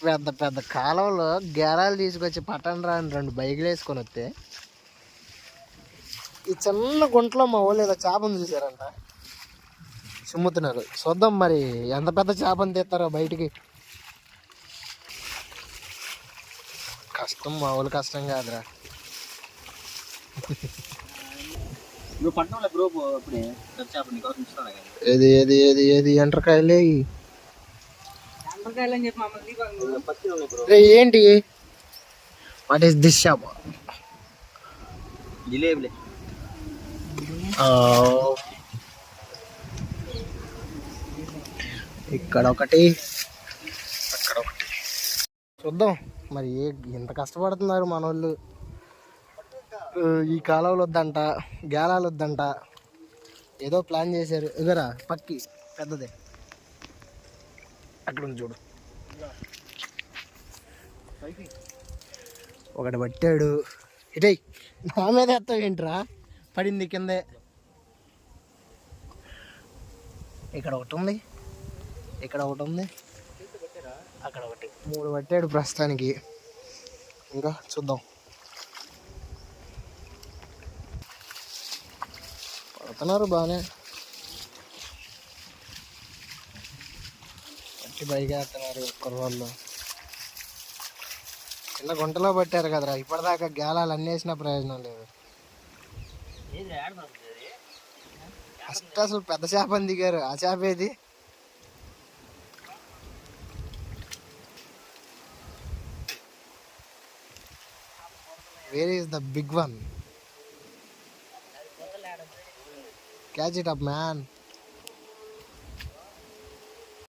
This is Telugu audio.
పెద్ద పెద్ద కాలంలో గేరాలు తీసుకొచ్చి పట్టణ రాని 2 బైకులు వేసుకొని వస్తే ఈ చిన్న గుంటలో మా వాళ్ళు ఏదో చేపను చూసారంట, చిమ్ముతున్నారు. చూద్దాం మరి ఎంత పెద్ద చేపని తీస్తారో బయటికి. కష్టం మా వాళ్ళు కష్టం కాదురా. ఏది ఏది ఏది ఏది ఎండ్రకాయలే ఏంటి? What is this shop? Jalebi. ఇక్కడ ఒకటి, అక్కడ ఒకటి. చూద్దాం మరి ఎంత కష్టపడుతున్నారు మన వాళ్ళు. ఈ కాలువలు వద్దంట, గేలాలు వద్దంట, ఏదో ప్లాన్ చేశారు. ఎదురా పక్కి పెద్దదే అక్కడ ఉంది చూడు, ఒకటి పట్టాడు. ఇటై నా మీద ఎత్తావు ఏంట్రా? పడింది కిందే. ఇక్కడ ఒకటి ఉంది, ఇక్కడ ఒకటి ఉంది, అక్కడ ఒకటి. 3 పట్టాడు ప్రస్తుతానికి. ఇంకా చూద్దాం. పడుతున్నారు బాగానే, పట్టి పైగా వేస్తున్నారు కుర్రోళ్ళు. చిన్న గుంటలో పట్టారు కదరా, ఇప్పటిదాకా గేలాలు అన్నేసినా ప్రయోజనం లేదు. ఫస్ట్ అసలు పెద్ద చేపని దిగారు. ఆ చేప ఏది? Where is the big one? Catch it up, man.